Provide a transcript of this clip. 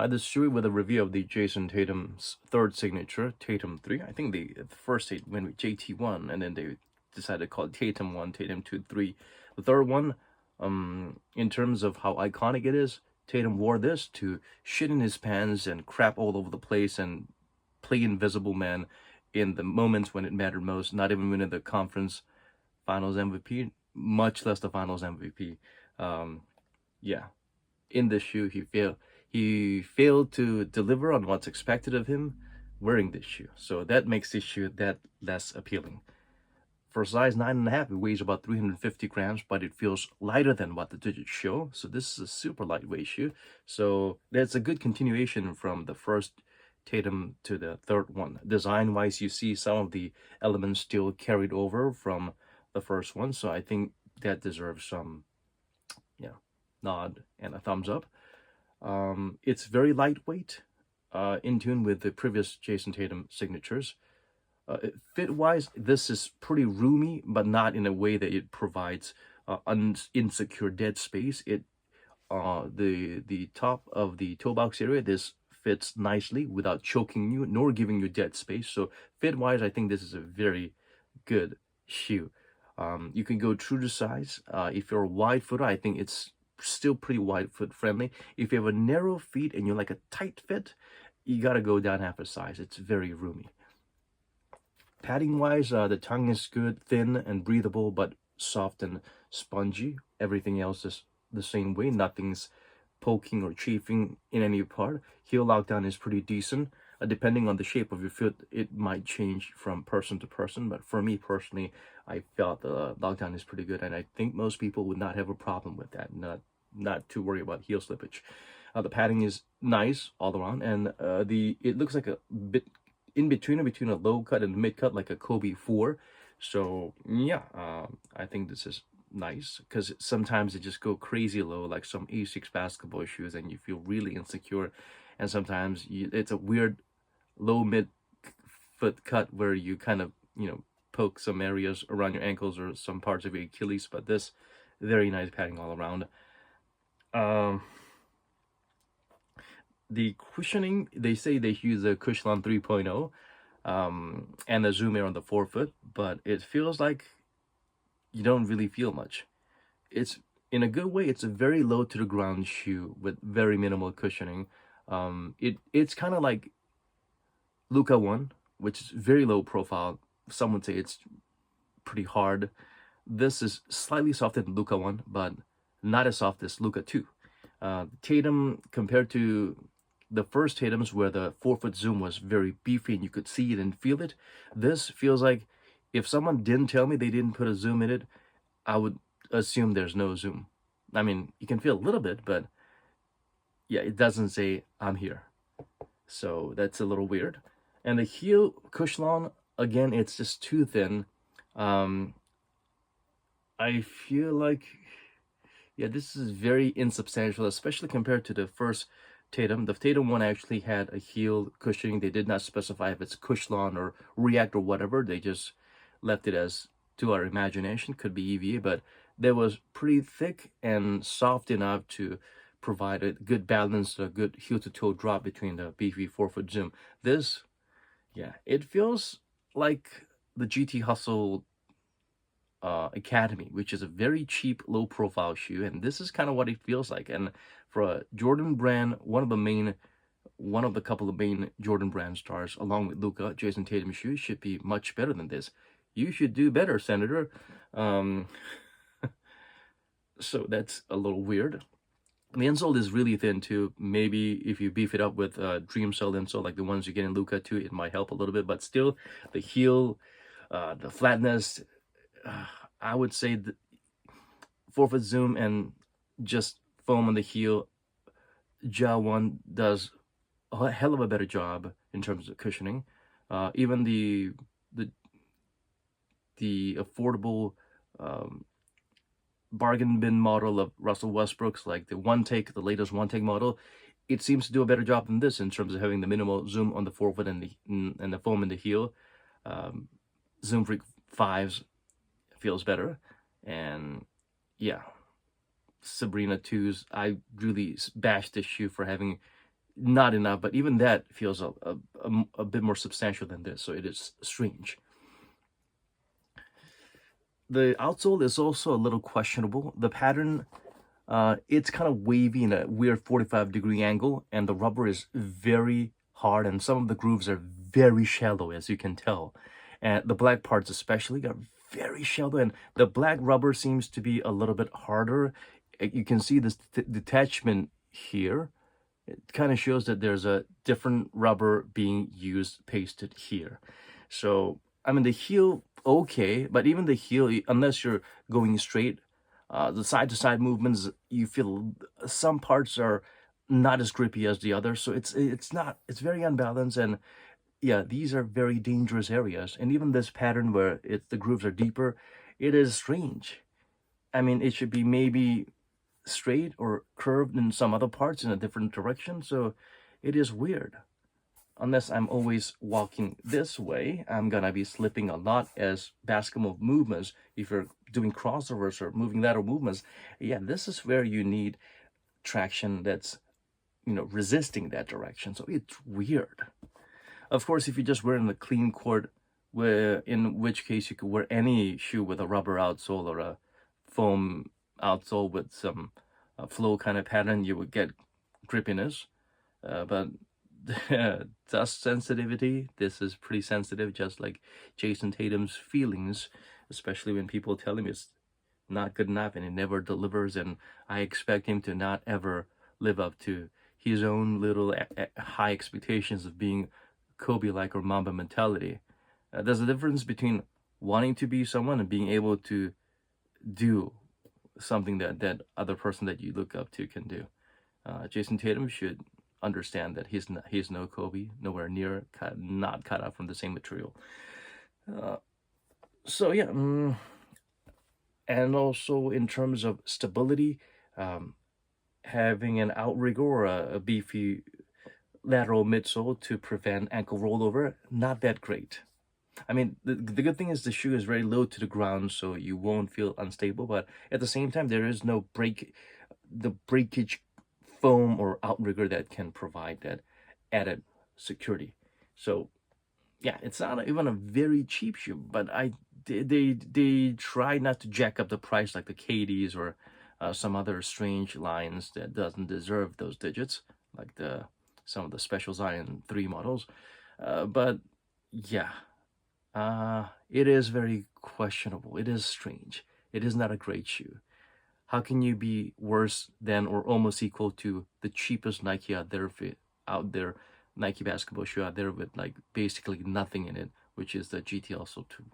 This shoe with a review of the Jason Tatum's third signature, Tatum 3. I think the first they went with JT1, and then they decided to call it Tatum 1, Tatum 2, 3. The third one, in terms of how iconic it is, Tatum wore this to shit in his pants and crap all over the place and play invisible man in the moments when it mattered most, not even winning the conference finals MVP, much less the finals MVP. Yeah, in this shoe, he failed to deliver on what's expected of him wearing this shoe. So that makes this shoe that less appealing. For size 9.5, it weighs about 350 grams, but it feels lighter than what the digits show. So this is a super lightweight shoe. So that's a good continuation from the first Tatum to the third one. Design-wise, you see some of the elements still carried over from the first one. So I think that deserves some, nod and a thumbs up. It's very lightweight, in tune with the previous Jason Tatum signatures. Fit-wise, this is pretty roomy, but not in a way that it provides insecure dead space. The top of the toe box area, this fits nicely without choking you nor giving you dead space. So fit-wise, I think this is a very good shoe. You can go true to size. If you're a wide footer, I think it's still pretty wide foot friendly. If you have a narrow feet and you like a tight fit, you gotta go down half a size. It's very roomy. Padding wise, the tongue is good, thin and breathable, but soft and spongy. Everything else is the same way. Nothing's poking or chafing in any part. Heel lockdown is pretty decent. Depending on the shape of your foot, it might change from person to person, but for me personally, I felt the lockdown is pretty good, and I think most people would not have a problem with that. Not to worry about heel slippage. The padding is nice all around, and it looks like a bit in between a low cut and mid cut, like a Kobe 4. So yeah, I think this is nice because sometimes it just go crazy low, like some A6 basketball shoes, and you feel really insecure. And sometimes it's a weird low mid foot cut where you kind of poke some areas around your ankles or some parts of your Achilles. But this very nice padding all around. The cushioning, they say they use a Cushlon 3.0 and a Zoom Air on the forefoot, but it feels like you don't really feel much. It's, in a good way, it's a very low to the ground shoe with very minimal cushioning. It's kind of like Luka 1, which is very low profile. Some would say it's pretty hard. This is slightly softer than Luka 1, but not as soft as Luka 2. Tatum, compared to the first Tatums where the forefoot zoom was very beefy and you could see it and feel it, this feels like if someone didn't tell me they didn't put a zoom in it, I would assume there's no zoom. I mean, you can feel a little bit, but yeah, it doesn't say I'm here. So that's a little weird. And the heel Cushlon, again, it's just too thin. I feel like, yeah, this is very insubstantial, especially compared to the first Tatum. The Tatum one actually had a heel cushioning. They did not specify if it's Cushlon or React or whatever. They just left it as to our imagination. Could be EVA, but that was pretty thick and soft enough to provide a good balance, a good heel to toe drop between the beefy forefoot zoom. This, yeah, it feels like the GT Hustle Academy, which is a very cheap, low-profile shoe, and this is kind of what it feels like. And for a Jordan brand, one of the couple of main Jordan brand stars, along with Luka, Jason Tatum shoes should be much better than this. You should do better, Senator. So that's a little weird. The insole is really thin too. Maybe if you beef it up with Dream Cell insole, like the ones you get in Luka too, it might help a little bit. But still, the heel, the flatness, I would say the forefoot zoom and just foam on the heel, Ja 1 does a hell of a better job in terms of cushioning. Even the affordable bargain bin model of Russell Westbrook's, like the latest one take model, it seems to do a better job than this in terms of having the minimal zoom on the forefoot and the foam in the heel. Zoom Freak 5s feels better, and yeah, Sabrina 2s, I really bashed this shoe for having not enough, but even that feels a bit more substantial than this, so it is strange. The outsole is also a little questionable. The pattern, it's kind of wavy in a weird 45-degree angle, and the rubber is very hard, and some of the grooves are very shallow, as you can tell. And the black parts especially are very shallow, and the black rubber seems to be a little bit harder. You can see this detachment here. It kind of shows that there's a different rubber being used, pasted here. So, I mean, the heel, okay, but even the heel, unless you're going straight, the side-to-side movements, you feel some parts are not as grippy as the others. So it's very unbalanced. And yeah, these are very dangerous areas. And even this pattern where the grooves are deeper, it is strange. I mean, it should be maybe straight or curved in some other parts in a different direction. So it is weird. Unless I'm always walking this way, I'm gonna be slipping a lot as basketball movements. If you're doing crossovers or moving lateral movements, yeah, this is where you need traction that's, resisting that direction. So it's weird. Of course, if you're just wearing a clean court, in which case you could wear any shoe with a rubber outsole or a foam outsole with some flow kind of pattern, you would get grippiness. But dust sensitivity, this is pretty sensitive, just like Jason Tatum's feelings, especially when people tell him it's not good enough and it never delivers, and I expect him to not ever live up to his own little high expectations of being Kobe-like or Mamba mentality. There's a difference between wanting to be someone and being able to do something that other person that you look up to can do. Jason Tatum should understand that he's no Kobe, nowhere near, not cut out from the same material. So yeah, and also in terms of stability, having an outrigger or a beefy lateral midsole to prevent ankle rollover, not that great. I mean, the good thing is the shoe is very low to the ground, so you won't feel unstable. But at the same time, there is no the breakage foam or outrigger that can provide that added security. So yeah, it's not even a very cheap shoe, but they try not to jack up the price like the KDs or some other strange lines that doesn't deserve those digits, like some of the Special Zion 3 models. But yeah, it is very questionable. It is strange. It is not a great shoe. How can you be worse than or almost equal to the cheapest Nike out there, Nike basketball shoe out there with like basically nothing in it, which is the GTL So 2?